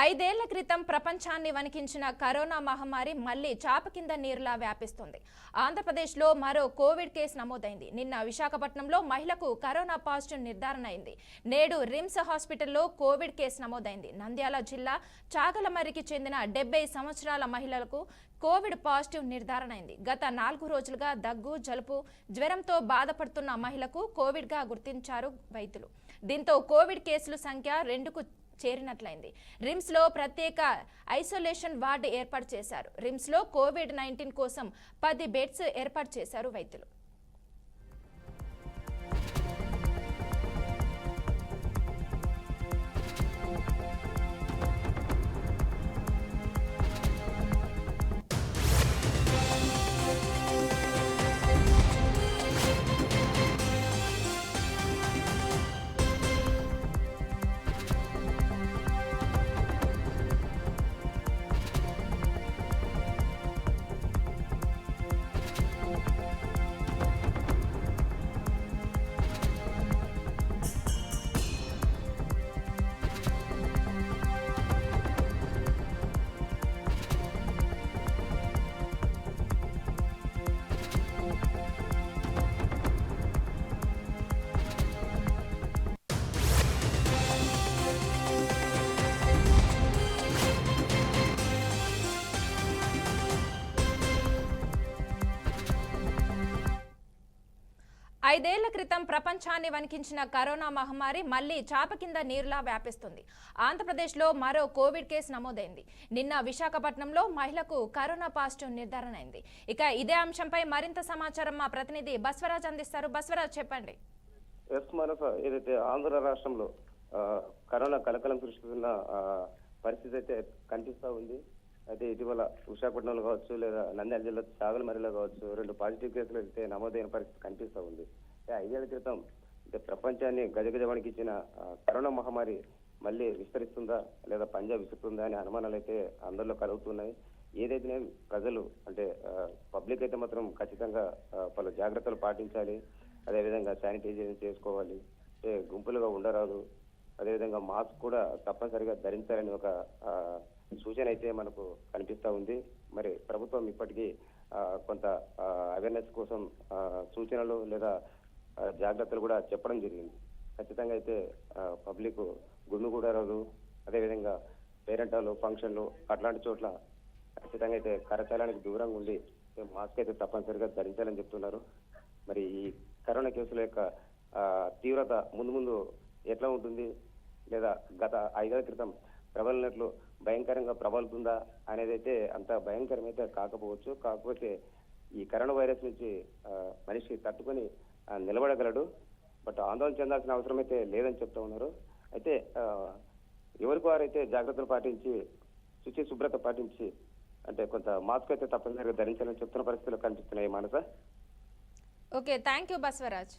ఐదేళ్ల క్రితం ప్రపంచాన్ని వణికించిన కరోనా మహమ్మారి మళ్లీ చాప కింద నీరులా వ్యాపిస్తుంది. ఆంధ్రప్రదేశ్లో మరో కోవిడ్ కేసు నమోదైంది. నిన్న విశాఖపట్నంలో మహిళకు కరోనా పాజిటివ్ నిర్ధారణ అయింది. నేడు రిమ్స్ హాస్పిటల్లో కోవిడ్ కేసు నమోదైంది. నంద్యాల జిల్లా చాగలమర్రికి చెందిన 70 సంవత్సరాల మహిళలకు కోవిడ్ పాజిటివ్ నిర్ధారణ అయింది. గత 4 రోజులుగా దగ్గు, జలుబు, జ్వరంతో బాధపడుతున్న మహిళకు కోవిడ్గా గుర్తించారు వైద్యులు. దీంతో కోవిడ్ కేసుల సంఖ్య 2కు చేరినట్లయింది. రిమ్స్ లో ప్రత్యేక ఐసోలేషన్ వార్డు ఏర్పాటు చేశారు. రిమ్స్ లో కోవిడ్-19 కోసం 10 బెడ్స్ ఏర్పాటు చేశారు వైద్యులు. ఐదేళ్ల క్రితం ప్రపంచాన్ని వణికించిన కరోనా మహమ్మారి మళ్లీ చాప కింద నీరులా వ్యాపిస్తుంది. ఆంధ్రప్రదేశ్లో మరో కోవిడ్ కేసు నమోదైంది. నిన్న విశాఖపట్నంలో మహిళకు కరోనా పాజిటివ్ నిర్ధారణ అయింది. ఇక ఇదే అంశంపై మరింత సమాచారం మా ప్రతినిధి బస్వరాజ్ అందిస్తారు. బస్వరాజ్, చెప్పండి. ఏదైతే ఆంధ్ర రాష్ట్రంలో కరోనా కలకలం సృష్టిస్తున్న పరిస్థితి అయితే కనిపిస్తూ ఉంది. అయితే ఇటీవల విశాఖపట్నంలో కావచ్చు, లేదా నంద్యాల జిల్లా చాగలమర్రిలో కావచ్చు 2 పాజిటివ్ కేసులు అయితే నమోదైన పరిస్థితి కనిపిస్తూ ఉంది. 5 ఏళ్ల క్రితం ప్రపంచాన్ని గజగజ వణికించిన కరోనా మహమ్మారి మళ్ళీ విస్తరిస్తుందా లేదా పంజా విసురుతుందా అనే అనుమానాలు అయితే అందరిలో కలుగుతున్నాయి. ఏదైతే ప్రజలు అంటే పబ్లిక్ అయితే మాత్రం ఖచ్చితంగా పలు జాగ్రత్తలు పాటించాలి. అదేవిధంగా శానిటైజేషన్ చేసుకోవాలి, అంటే గుంపులుగా ఉండరాదు. అదేవిధంగా మాస్క్ కూడా తప్పనిసరిగా ధరించాలని ఒక సూచన అయితే మనకు కనిపిస్తూ ఉంది. మరి ప్రభుత్వం ఇప్పటికీ కొంత అవేర్నెస్ కోసం సూచనలు లేదా జాగ్రత్తలు కూడా చెప్పడం జరిగింది. ఖచ్చితంగా అయితే పబ్లిక్ గుమిగూడరాదు. అదేవిధంగా పేరెంటాలు, ఫంక్షన్లు అట్లాంటి చోట్ల ఖచ్చితంగా అయితే కరచాలానికి దూరంగా ఉండి మాస్క్ అయితే తప్పనిసరిగా ధరించాలని చెప్తున్నారు. మరి ఈ కరోనా కేసుల యొక్క తీవ్రత ముందు ఎట్లా ఉంటుంది, లేదా గత 5 ఏళ్ల క్రితం ప్రబలినట్లు భయంకరంగా ప్రబలుతుందా అనేది అయితే అంత భయంకరమైతే కాకపోవచ్చు. కాకపోతే ఈ కరోనా వైరస్ నుంచి మనిషి తట్టుకొని నిలబడగలడు. బట్ ఆందోళన చెందాల్సిన అవసరం అయితే లేదని చెప్తా ఉన్నారు. అయితే ఎవరికి వారైతే జాగ్రత్తలు పాటించి శుచి శుభ్రత పాటించి అంటే కొంత మాస్క్ అయితే తప్పనిసరిగా ధరించాలని చెప్తున్న పరిస్థితులు కనిపిస్తున్నాయి. Manasa. Okay, thank you Baswaraj.